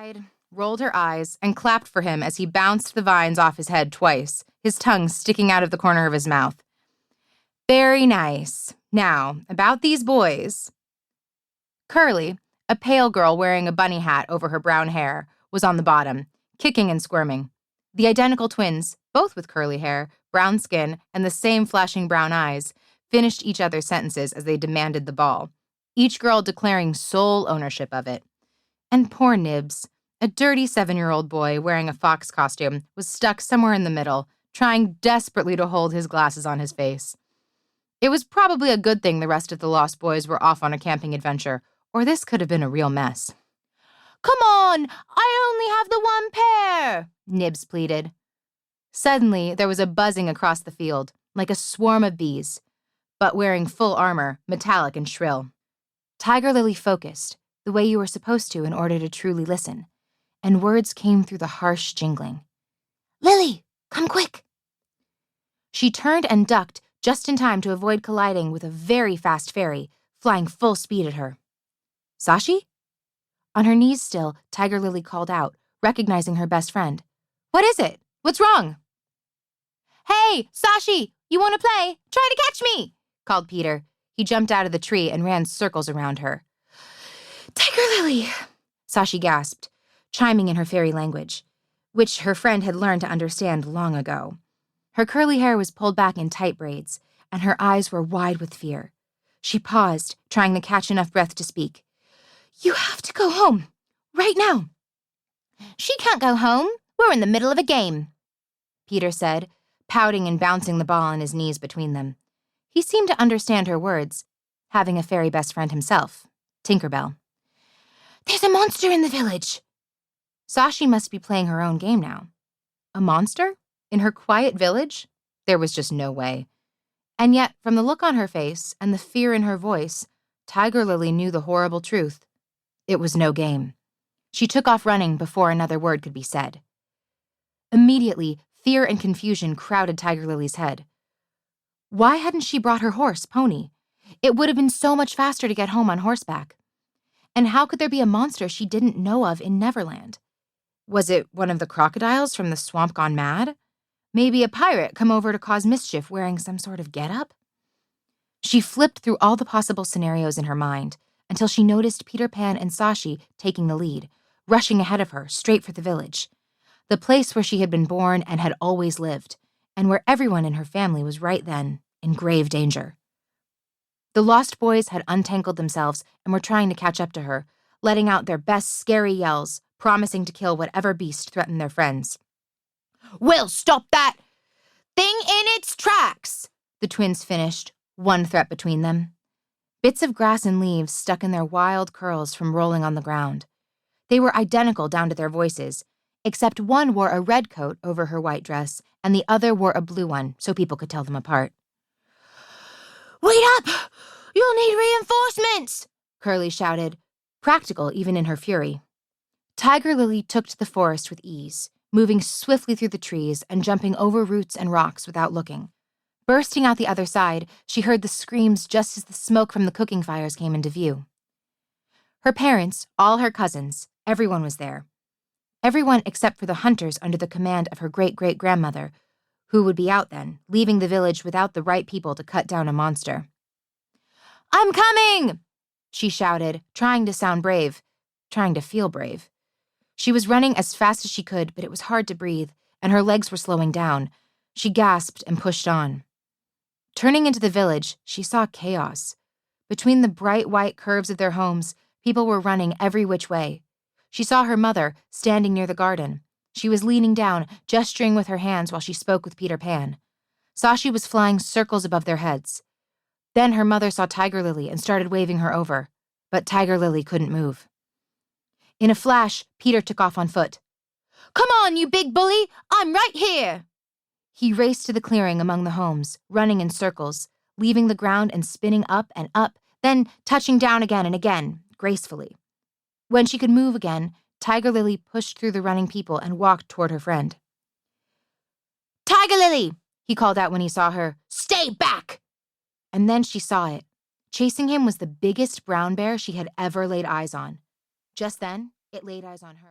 sighed, rolled her eyes, and clapped for him as he bounced the vines off his head twice, his tongue sticking out of the corner of his mouth. Very nice. Now, about these boys. Curly, a pale girl wearing a bunny hat over her brown hair, was on the bottom, kicking and squirming. The identical twins, both with curly hair, brown skin, and the same flashing brown eyes, finished each other's sentences as they demanded the ball, each girl declaring sole ownership of it. And poor Nibs, a dirty 7-year-old boy wearing a fox costume, was stuck somewhere in the middle, trying desperately to hold his glasses on his face. It was probably a good thing the rest of the Lost Boys were off on a camping adventure, or this could have been a real mess. "Come on, I only have the one pair," Nibs pleaded. Suddenly, there was a buzzing across the field, like a swarm of bees, but wearing full armor, metallic and shrill. Tiger Lily focused, the way you were supposed to in order to truly listen, and words came through the harsh jingling. "Lily, come quick." She turned and ducked just in time to avoid colliding with a very fast fairy, flying full speed at her. "Sashi?" On her knees still, Tiger Lily called out, recognizing her best friend. "What is it? What's wrong?" "Hey, Sashi, you want to play? Try to catch me," called Peter. He jumped out of the tree and ran circles around her. "Tiger Lily," Sashi gasped, chiming in her fairy language, which her friend had learned to understand long ago. Her curly hair was pulled back in tight braids, and her eyes were wide with fear. She paused, trying to catch enough breath to speak. "You have to go home, right now." "She can't go home. We're in the middle of a game," Peter said, pouting and bouncing the ball on his knees between them. He seemed to understand her words, having a fairy best friend himself, Tinkerbell. "There's a monster in the village." Sashi must be playing her own game now. A monster? In her quiet village? There was just no way. And yet, from the look on her face and the fear in her voice, Tiger Lily knew the horrible truth. It was no game. She took off running before another word could be said. Immediately, fear and confusion crowded Tiger Lily's head. Why hadn't she brought her horse, Pony? It would have been so much faster to get home on horseback. And how could there be a monster she didn't know of in Neverland? Was it one of the crocodiles from the swamp gone mad? Maybe a pirate come over to cause mischief wearing some sort of getup? She flipped through all the possible scenarios in her mind until she noticed Peter Pan and Sashi taking the lead, rushing ahead of her straight for the village, the place where she had been born and had always lived, and where everyone in her family was right then in grave danger. The Lost Boys had untangled themselves and were trying to catch up to her, letting out their best scary yells, promising to kill whatever beast threatened their friends. "We'll stop that thing in its tracks," the twins finished, one threat between them. Bits of grass and leaves stuck in their wild curls from rolling on the ground. They were identical down to their voices, except one wore a red coat over her white dress and the other wore a blue one so people could tell them apart. "Wait up! You'll need reinforcements!" Curly shouted, practical even in her fury. Tiger Lily took to the forest with ease, moving swiftly through the trees and jumping over roots and rocks without looking. Bursting out the other side, she heard the screams just as the smoke from the cooking fires came into view. Her parents, all her cousins, everyone was there. Everyone except for the hunters under the command of her great-great-grandmother, who would be out then, leaving the village without the right people to cut down a monster. "I'm coming!" she shouted, trying to sound brave, trying to feel brave. She was running as fast as she could, but it was hard to breathe, and her legs were slowing down. She gasped and pushed on. Turning into the village, she saw chaos. Between the bright white curves of their homes, people were running every which way. She saw her mother, standing near the garden. She was leaning down, gesturing with her hands while she spoke with Peter Pan. Sashi was flying circles above their heads. Then her mother saw Tiger Lily and started waving her over, but Tiger Lily couldn't move. In a flash, Peter took off on foot. "Come on, you big bully! I'm right here!" He raced to the clearing among the homes, running in circles, leaving the ground and spinning up and up, then touching down again and again, gracefully. When she could move again, Tiger Lily pushed through the running people and walked toward her friend. "Tiger Lily!" he called out when he saw her. "Stay back!" And then she saw it. Chasing him was the biggest brown bear she had ever laid eyes on. Just then, it laid eyes on her.